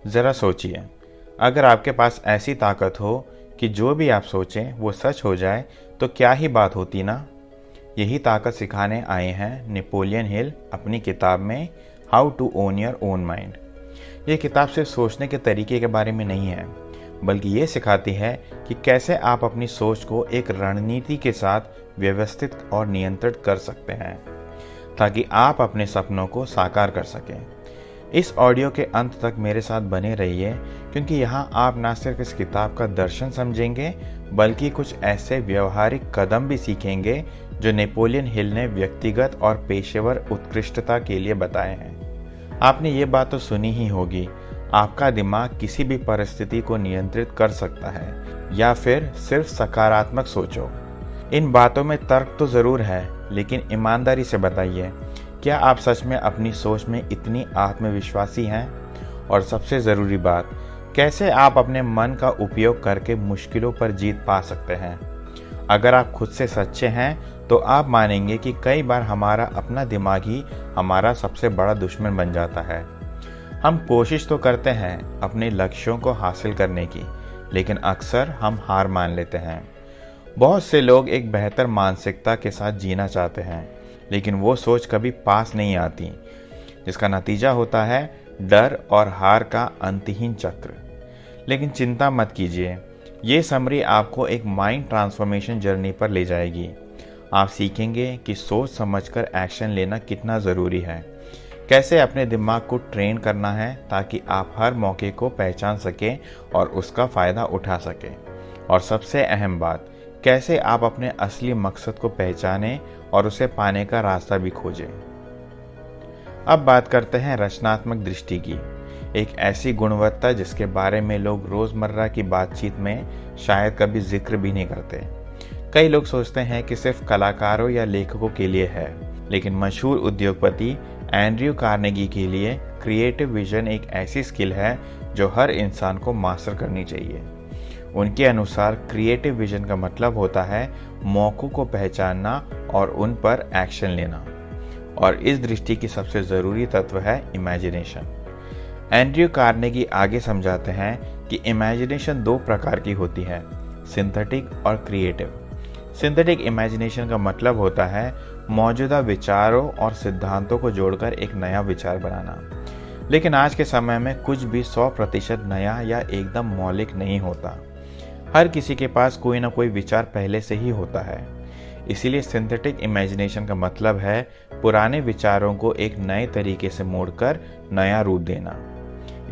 ज़रा सोचिए, अगर आपके पास ऐसी ताकत हो कि जो भी आप सोचें वो सच हो जाए, तो क्या ही बात होती ना। यही ताकत सिखाने आए हैं नेपोलियन हिल अपनी किताब में how to own your own mind. ये किताब सिर्फ सोचने के तरीके के बारे में नहीं है, बल्कि ये सिखाती है कि कैसे आप अपनी सोच को एक रणनीति के साथ व्यवस्थित और नियंत्रित कर सकते हैं, ताकि आप अपने सपनों को साकार कर सकें। इस ऑडियो के अंत तक मेरे साथ बने रहिए, क्योंकि यहाँ आप न सिर्फ इस किताब का दर्शन समझेंगे, बल्कि कुछ ऐसे व्यवहारिक कदम भी सीखेंगे जो नेपोलियन हिल ने व्यक्तिगत और पेशेवर उत्कृष्टता के लिए बताए हैं। आपने ये बात तो सुनी ही होगी, आपका दिमाग किसी भी परिस्थिति को नियंत्रित कर सकता है, या फिर सिर्फ सकारात्मक सोचो। इन बातों में तर्क तो ज़रूर है, लेकिन ईमानदारी से बताइए, क्या आप सच में अपनी सोच में इतनी आत्मविश्वासी हैं? और सबसे ज़रूरी बात, कैसे आप अपने मन का उपयोग करके मुश्किलों पर जीत पा सकते हैं? अगर आप खुद से सच्चे हैं, तो आप मानेंगे कि कई बार हमारा अपना दिमाग ही हमारा सबसे बड़ा दुश्मन बन जाता है। हम कोशिश तो करते हैं अपने लक्ष्यों को हासिल करने की, लेकिन अक्सर हम हार मान लेते हैं। बहुत से लोग एक बेहतर मानसिकता के साथ जीना चाहते हैं, लेकिन वो सोच कभी पास नहीं आती, जिसका नतीजा होता है डर और हार का अंतहीन चक्र। लेकिन चिंता मत कीजिए, ये समरी आपको एक माइंड ट्रांसफॉर्मेशन जर्नी पर ले जाएगी। आप सीखेंगे कि सोच समझकर एक्शन लेना कितना ज़रूरी है, कैसे अपने दिमाग को ट्रेन करना है ताकि आप हर मौके को पहचान सकें और उसका फ़ायदा उठा सकें, और सबसे अहम बात, कैसे आप अपने असली मकसद को पहचानें और उसे पाने का रास्ता भी खोजें। अब बात करते हैं रचनात्मक दृष्टि की, एक ऐसी गुणवत्ता जिसके बारे में लोग रोज़मर्रा की बातचीत में शायद कभी जिक्र भी नहीं करते। कई लोग सोचते हैं कि सिर्फ कलाकारों या लेखकों के लिए है, लेकिन मशहूर उद्योगपति एंड्रयू कार्नेगी के लिए क्रिएटिव विजन एक ऐसी स्किल है जो हर इंसान को मास्टर करनी चाहिए। उनके अनुसार क्रिएटिव विजन का मतलब होता है मौकों को पहचानना और उन पर एक्शन लेना, और इस दृष्टि की सबसे ज़रूरी तत्व है इमेजिनेशन। एंड्रयू कार्नेगी आगे समझाते हैं कि इमेजिनेशन दो प्रकार की होती है, सिंथेटिक और क्रिएटिव। सिंथेटिक इमेजिनेशन का मतलब होता है मौजूदा विचारों और सिद्धांतों को जोड़कर एक नया विचार बनाना। लेकिन आज के समय में कुछ भी 100% नया या एकदम मौलिक नहीं होता। हर किसी के पास कोई ना कोई विचार पहले से ही होता है। इसीलिए सिंथेटिक इमेजिनेशन का मतलब है पुराने विचारों को एक नए तरीके से मोड़कर नया रूप देना।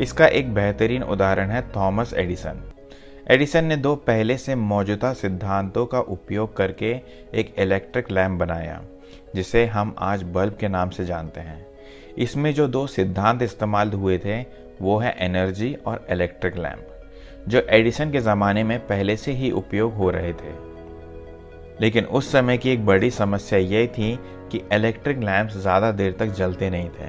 इसका एक बेहतरीन उदाहरण है थॉमस एडिसन। एडिसन ने दो पहले से मौजूदा सिद्धांतों का उपयोग करके एक इलेक्ट्रिक लैंप बनाया, जिसे हम आज बल्ब के नाम से जानते हैं। इसमें जो दो सिद्धांत इस्तेमाल हुए थे वो है एनर्जी और इलेक्ट्रिक लैंप, जो एडिसन के ज़माने में पहले से ही उपयोग हो रहे थे। लेकिन उस समय की एक बड़ी समस्या ये थी कि इलेक्ट्रिक लैंप्स ज़्यादा देर तक जलते नहीं थे,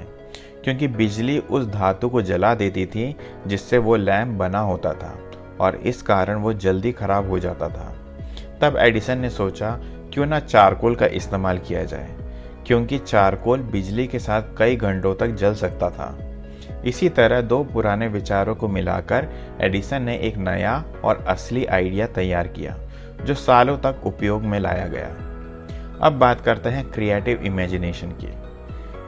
क्योंकि बिजली उस धातु को जला देती थी जिससे वो लैंप बना होता था, और इस कारण वो जल्दी खराब हो जाता था। तब एडिसन ने सोचा क्यों ना चारकोल का इस्तेमाल किया जाए, क्योंकि चारकोल बिजली के साथ कई घंटों तक जल सकता था। इसी तरह दो पुराने विचारों को मिलाकर एडिसन ने एक नया और असली आइडिया तैयार किया, जो सालों तक उपयोग में लाया गया। अब बात करते हैं क्रिएटिव इमेजिनेशन की।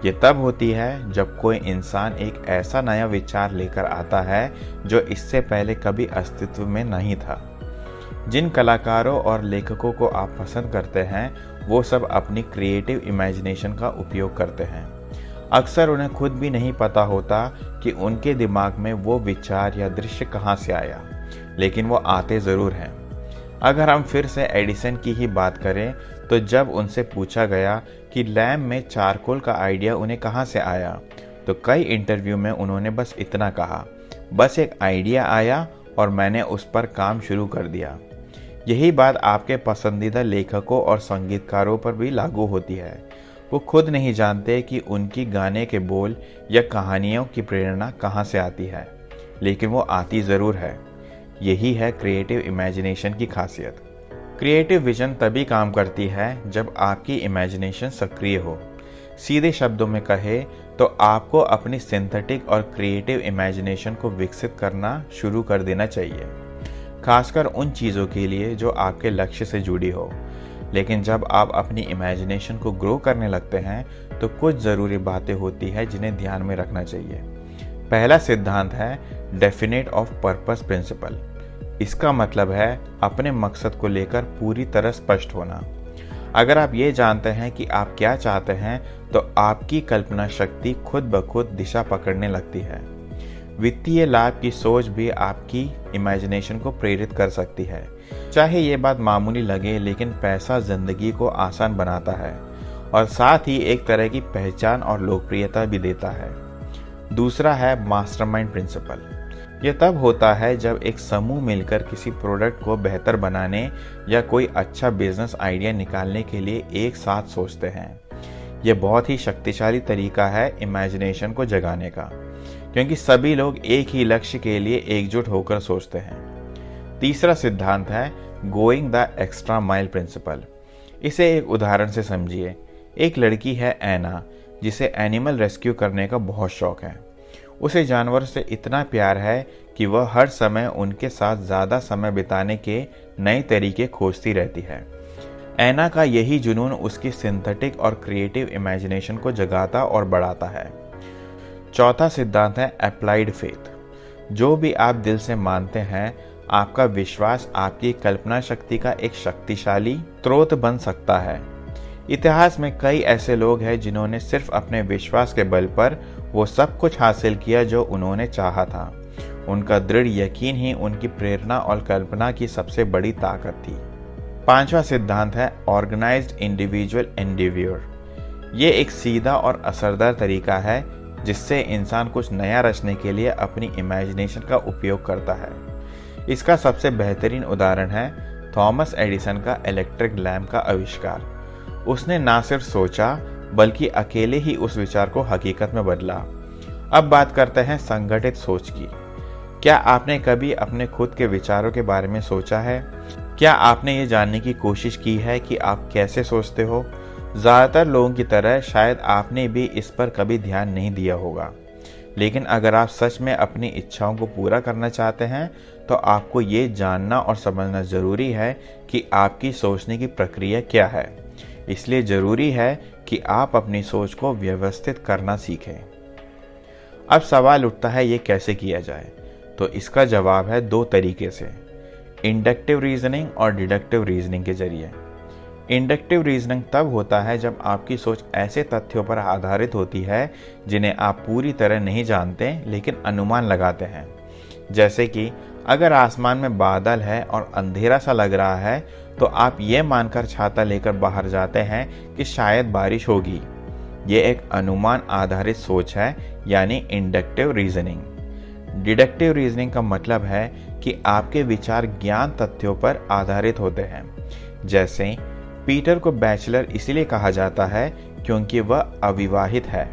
ये तब होती है जब कोई इंसान एक ऐसा नया विचार लेकर आता है जो इससे पहले कभी अस्तित्व में नहीं था। जिन कलाकारों और लेखकों को आप पसंद करते हैं, वो सब अपनी क्रिएटिव इमेजिनेशन का उपयोग करते हैं। अक्सर उन्हें खुद भी नहीं पता होता कि उनके दिमाग में वो विचार या दृश्य कहाँ से आया, लेकिन वो आते ज़रूर हैं। अगर हम फिर से एडिसन की ही बात करें, तो जब उनसे पूछा गया कि लैंप में चारकोल का आइडिया उन्हें कहाँ से आया, तो कई इंटरव्यू में उन्होंने बस इतना कहा, बस एक आइडिया आया और मैंने उस पर काम शुरू कर दिया। यही बात आपके पसंदीदा लेखकों और संगीतकारों पर भी लागू होती है। वो खुद नहीं जानते कि उनकी गाने के बोल या कहानियों की प्रेरणा कहाँ से आती है, लेकिन वो आती ज़रूर है। यही है क्रिएटिव इमेजिनेशन की खासियत। क्रिएटिव विजन तभी काम करती है जब आपकी इमेजिनेशन सक्रिय हो, सीधे शब्दों में कहे तो आपको अपनी सिंथेटिक और क्रिएटिव इमेजिनेशन को विकसित करना शुरू कर देना चाहिए, खासकर उन चीज़ों के लिए जो आपके लक्ष्य से जुड़ी हो। लेकिन जब आप अपनी इमेजिनेशन को ग्रो करने लगते हैं तो कुछ ज़रूरी बातें होती हैं जिन्हें ध्यान में रखना चाहिए। पहला सिद्धांत है डेफिनेट ऑफ पर्पस प्रिंसिपल। इसका मतलब है अपने मकसद को लेकर पूरी तरह स्पष्ट होना। अगर आप ये जानते हैं कि आप क्या चाहते हैं तो आपकी कल्पना शक्ति खुद ब खुद दिशा पकड़ने लगती है। वित्तीय लाभ की सोच भी आपकी इमेजिनेशन को प्रेरित कर सकती है। चाहे ये बात मामूली लगे, लेकिन पैसा जिंदगी को आसान बनाता है और साथ ही एक तरह की पहचान और लोकप्रियता भी देता है। दूसरा है मास्टरमाइंड प्रिंसिपल। यह तब होता है जब एक समूह मिलकर किसी प्रोडक्ट को बेहतर बनाने या कोई अच्छा बिजनेस आइडिया निकालने के लिए एक साथ सोचते हैं। यह बहुत ही शक्तिशाली तरीका है इमेजिनेशन को जगाने का, क्योंकि सभी लोग एक ही लक्ष्य के लिए एकजुट होकर सोचते हैं। तीसरा सिद्धांत है going the extra mile principle. इसे एक उदाहरण से समझिए। एक लड़की है ऐना, जिसे एनिमल रेस्क्यू करने का बहुत शौक है। उसे जानवर से इतना प्यार है कि वह हर समय उनके साथ ज़्यादा समय बिताने के नए तरीके खोजती रहती है। ऐना का यही जुनून उसकी सिंथेटिक और क्रिएटिव इमेजिनेशन को जगाता और बढ़ाता है। चौथा सिद्धांत है अप्लाइड फेथ। जो भी आप दिल से मानते हैं, आपका विश्वास आपकी कल्पना शक्ति का एक शक्तिशाली स्रोत बन सकता है। इतिहास में कई ऐसे लोग हैं जिन्होंने सिर्फ अपने विश्वास के बल पर वो सब कुछ हासिल किया जो उन्होंने चाहा था। उनका दृढ़ यकीन ही उनकी प्रेरणा और कल्पना की सबसे बड़ी ताकत थी। पांचवा सिद्धांत है ऑर्गेनाइज्ड इंडिविजुअल एंडेवियर। ये एक सीधा और असरदार तरीका है जिससे इंसान कुछ नया रचने के लिए अपनी इमेजिनेशन का उपयोग करता है। इसका सबसे बेहतरीन उदाहरण है थॉमस एडिसन का इलेक्ट्रिक लैम्प का आविष्कार। उसने ना सिर्फ सोचा बल्कि अकेले ही उस विचार को हकीकत में बदला। अब बात करते हैं संगठित सोच की। क्या आपने कभी अपने खुद के विचारों के बारे में सोचा है? क्या आपने ये जानने की कोशिश की है कि आप कैसे सोचते हो? ज़्यादातर लोगों की तरह शायद आपने भी इस पर कभी ध्यान नहीं दिया होगा। लेकिन अगर आप सच में अपनी इच्छाओं को पूरा करना चाहते हैं तो आपको ये जानना और समझना ज़रूरी है कि आपकी सोचने की प्रक्रिया क्या है। इसलिए ज़रूरी है कि आप अपनी सोच को व्यवस्थित करना सीखें। अब सवाल उठता है ये कैसे किया जाए? तो इसका जवाब है दो तरीके से, इंडक्टिव रीजनिंग और डिडक्टिव रीजनिंग के जरिए। इंडक्टिव रीजनिंग तब होता है जब आपकी सोच ऐसे तथ्यों पर आधारित होती है जिन्हें आप पूरी तरह नहीं जानते लेकिन अनुमान लगाते हैं। जैसे कि अगर आसमान में बादल है और अंधेरा सा लग रहा है तो आप ये मानकर छाता लेकर बाहर जाते हैं कि शायद बारिश होगी। ये एक अनुमान आधारित सोच है, यानी इंडक्टिव रीजनिंग। डिडक्टिव रीजनिंग का मतलब है कि आपके विचार ज्ञान तथ्यों पर आधारित होते हैं। जैसे पीटर को बैचलर इसलिए कहा जाता है क्योंकि वह अविवाहित है।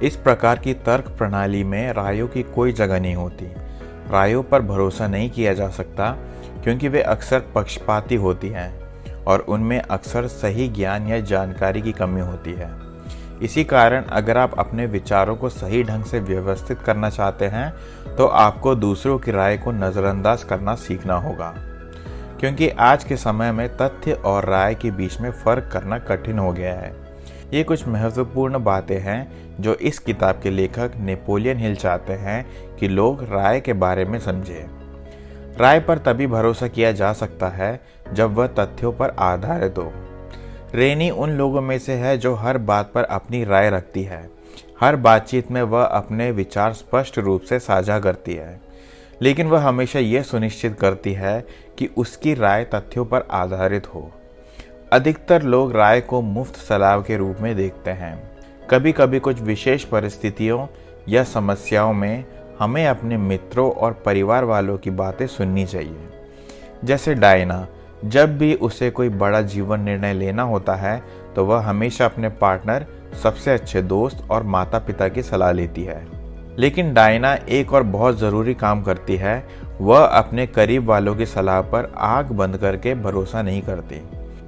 इस प्रकार की तर्क प्रणाली में रायों की कोई जगह नहीं होती। रायों पर भरोसा नहीं किया जा सकता क्योंकि वे अक्सर पक्षपाती होती हैं और उनमें अक्सर सही ज्ञान या जानकारी की कमी होती है। इसी कारण अगर आप अपने विचारों को सही ढंग से व्यवस्थित करना चाहते हैं तो आपको दूसरों की राय को नज़रअंदाज करना सीखना होगा, क्योंकि आज के समय में तथ्य और राय के बीच में फ़र्क करना कठिन हो गया है। ये कुछ महत्वपूर्ण बातें हैं जो इस किताब के लेखक नेपोलियन हिल चाहते हैं कि लोग राय के बारे में समझें। राय पर तभी भरोसा किया जा सकता है जब वह तथ्यों पर आधारित हो। रेनी उन लोगों में से है जो हर बात पर अपनी राय रखती है। हर बातचीत में वह अपने विचार स्पष्ट रूप से साझा करती है, लेकिन वह हमेशा यह सुनिश्चित करती है कि उसकी राय तथ्यों पर आधारित हो। अधिकतर लोग राय को मुफ्त सलाह के रूप में देखते हैं। कभी कभी कुछ विशेष परिस्थितियों या समस्याओं में हमें अपने मित्रों और परिवार वालों की बातें सुननी चाहिए। जैसे डायना, जब भी उसे कोई बड़ा जीवन निर्णय लेना होता है तो वह हमेशा अपने पार्टनर, सबसे अच्छे दोस्त और माता पिता की सलाह लेती है। लेकिन डायना एक और बहुत ज़रूरी काम करती है, वह अपने करीब वालों की सलाह पर आंख बंद करके भरोसा नहीं करती।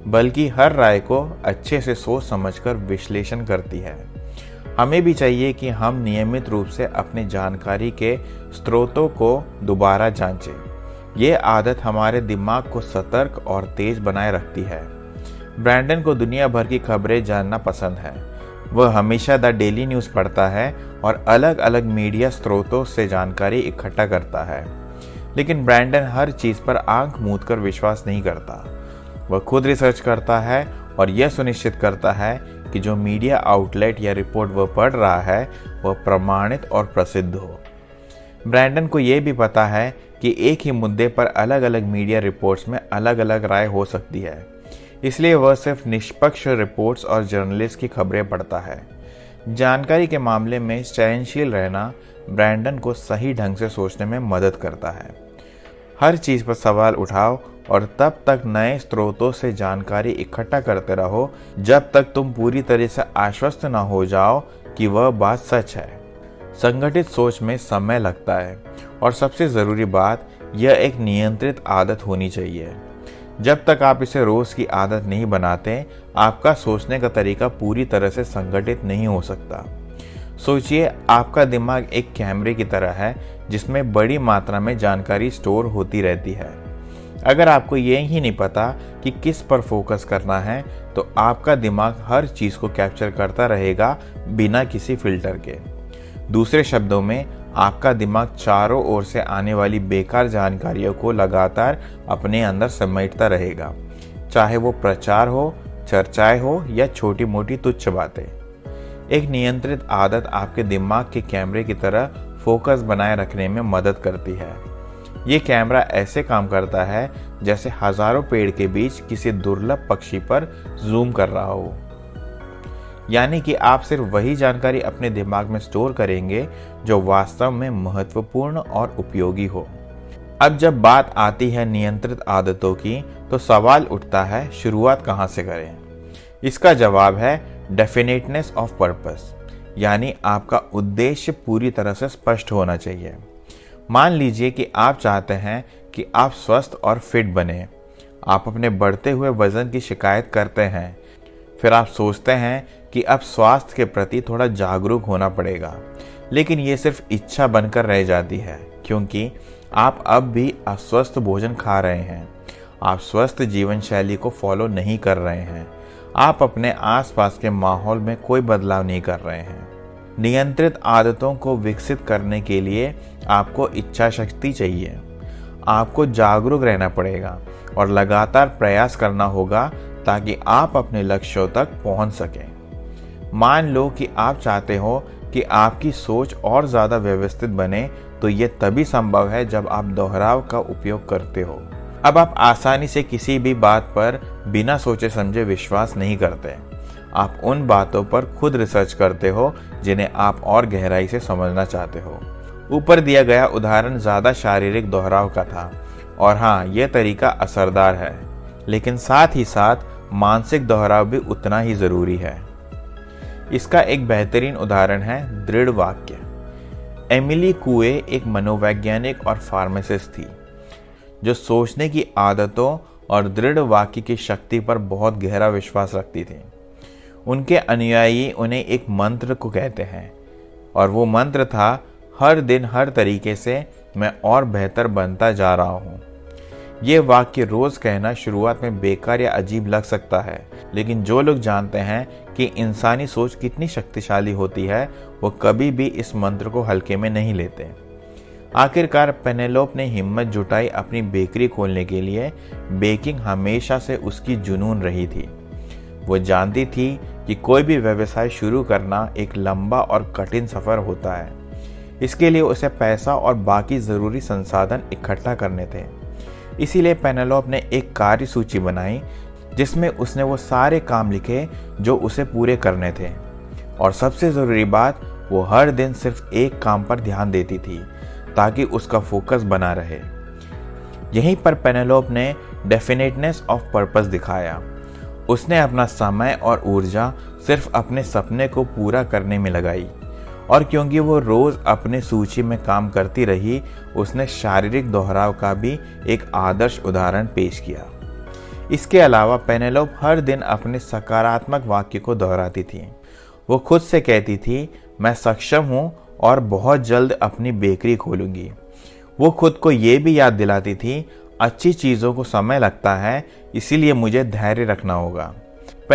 बल्कि हर राय को अच्छे से सोच समझकर विश्लेषण करती है। हमें भी चाहिए कि हम नियमित रूप से अपनी जानकारी के स्रोतों को दोबारा जांचें। ये आदत हमारे दिमाग को सतर्क और तेज बनाए रखती है। ब्रैंडन को दुनिया भर की खबरें जानना पसंद है। वह हमेशा द डेली न्यूज़ पढ़ता है और अलग अलग मीडिया स्रोतों से जानकारी इकट्ठा करता है। लेकिन ब्रैंडन हर चीज़ पर आंख मूंद कर विश्वास नहीं करता। वह खुद रिसर्च करता है और यह सुनिश्चित करता है कि जो मीडिया आउटलेट या रिपोर्ट वह पढ़ रहा है वह प्रमाणित और प्रसिद्ध हो। ब्रैंडन को यह भी पता है कि एक ही मुद्दे पर अलग अलग मीडिया रिपोर्ट्स में अलग अलग राय हो सकती है, इसलिए वह सिर्फ निष्पक्ष रिपोर्ट्स और जर्नलिस्ट की खबरें पढ़ता है। जानकारी के मामले में चयनशील रहना ब्रैंडन को सही ढंग से सोचने में मदद करता है। हर चीज़ पर सवाल उठाओ और तब तक नए स्रोतों से जानकारी इकट्ठा करते रहो जब तक तुम पूरी तरह से आश्वस्त न हो जाओ कि वह बात सच है। संगठित सोच में समय लगता है और सबसे ज़रूरी बात, यह एक नियंत्रित आदत होनी चाहिए। जब तक आप इसे रोज़ की आदत नहीं बनाते, आपका सोचने का तरीका पूरी तरह से संगठित नहीं हो सकता। सोचिए, आपका दिमाग एक कैमरे की तरह है जिसमें बड़ी मात्रा में जानकारी स्टोर होती रहती है। अगर आपको ये ही नहीं पता कि किस पर फोकस करना है, तो आपका दिमाग हर चीज़ को कैप्चर करता रहेगा बिना किसी फिल्टर के। दूसरे शब्दों में, आपका दिमाग चारों ओर से आने वाली बेकार जानकारियों को लगातार अपने अंदर समेटता रहेगा, चाहे वो प्रचार हो, चर्चाएं हो या छोटी मोटी तुच्छ बातें। एक नियंत्रित आदत आपके दिमाग के कैमरे की तरह फोकस बनाए रखने में मदद करती है। ये कैमरा ऐसे काम करता है जैसे हजारों पेड़ के बीच किसी दुर्लभ पक्षी पर जूम कर रहा हो। यानी कि आप सिर्फ वही जानकारी अपने दिमाग में स्टोर करेंगे जो वास्तव में महत्वपूर्ण और उपयोगी हो। अब जब बात आती है नियंत्रित आदतों की, तो सवाल उठता है, शुरुआत कहाँ से करें? इसका जवाब है डेफिनेटनेस ऑफ पर्पस, यानी आपका उद्देश्य पूरी तरह से स्पष्ट होना चाहिए। मान लीजिए कि आप चाहते हैं कि आप स्वस्थ और फिट बने। आप अपने बढ़ते हुए वजन की शिकायत करते हैं। फिर आप सोचते हैं कि अब स्वास्थ्य के प्रति थोड़ा जागरूक होना पड़ेगा, लेकिन ये सिर्फ इच्छा बनकर रह जाती है, क्योंकि आप अब भी अस्वस्थ भोजन खा रहे हैं। आप स्वस्थ जीवन शैली को फॉलो नहीं कर रहे हैं। आप अपने आसपास के माहौल में कोई बदलाव नहीं कर रहे हैं। नियंत्रित आदतों को विकसित करने के लिए आपको इच्छा शक्ति चाहिए। आपको जागरूक रहना पड़ेगा और लगातार प्रयास करना होगा ताकि आप अपने लक्ष्यों तक पहुंच सकें। मान लो कि आप चाहते हो कि आपकी सोच और ज़्यादा व्यवस्थित बने, तो ये तभी संभव है जब आप दोहराव का उपयोग करते हो। अब आप आसानी से किसी भी बात पर बिना सोचे समझे विश्वास नहीं करते। आप उन बातों पर खुद रिसर्च करते हो जिन्हें आप और गहराई से समझना चाहते हो। ऊपर दिया गया उदाहरण ज़्यादा शारीरिक दोहराव का था, और हाँ, यह तरीका असरदार है, लेकिन साथ ही साथ मानसिक दोहराव भी उतना ही ज़रूरी है। इसका एक बेहतरीन उदाहरण है दृढ़ वाक्य। एमिली कुए एक मनोवैज्ञानिक और फार्मासिस्ट थी जो सोचने की आदतों और दृढ़ वाक्य की शक्ति पर बहुत गहरा विश्वास रखती थी। उनके अनुयायी उन्हें एक मंत्र को कहते हैं, और वो मंत्र था, हर दिन हर तरीके से मैं और बेहतर बनता जा रहा हूँ। ये वाक्य रोज़ कहना शुरुआत में बेकार या अजीब लग सकता है, लेकिन जो लोग जानते हैं कि इंसानी सोच कितनी शक्तिशाली होती है, वो कभी भी इस मंत्र को हल्के में नहीं लेते। आखिरकार पेनेलोप ने हिम्मत जुटाई अपनी बेकरी खोलने के लिए। बेकिंग हमेशा से उसकी जुनून रही थी। वो जानती थी कि कोई भी व्यवसाय शुरू करना एक लंबा और कठिन सफ़र होता है। इसके लिए उसे पैसा और बाकी ज़रूरी संसाधन इकट्ठा करने थे। इसीलिए पेनेलोप ने एक कार्य सूची बनाई जिसमें उसने वो सारे काम लिखे जो उसे पूरे करने थे, और सबसे ज़रूरी बात, वो हर दिन सिर्फ एक काम पर ध्यान देती थी ताकि उसका फोकस बना रहे। यहीं पर पेनेलोप ने डेफिनेटनेस ऑफ पर्पस दिखाया। उसने अपना समय और ऊर्जा सिर्फ अपने सपने को पूरा करने में लगाई, और क्योंकि वो रोज़ अपने सूची में काम करती रही, उसने शारीरिक दोहराव का भी एक आदर्श उदाहरण पेश किया। इसके अलावा पेनेलोप हर दिन अपने सकारात्मक वाक्य को दोहराती थी। वो खुद से कहती थी, मैं सक्षम हूँ और बहुत जल्द अपनी बेकरी खोलूंगी। वो खुद को ये भी याद दिलाती थी, अच्छी चीज़ों को समय लगता है, इसीलिए मुझे धैर्य रखना होगा।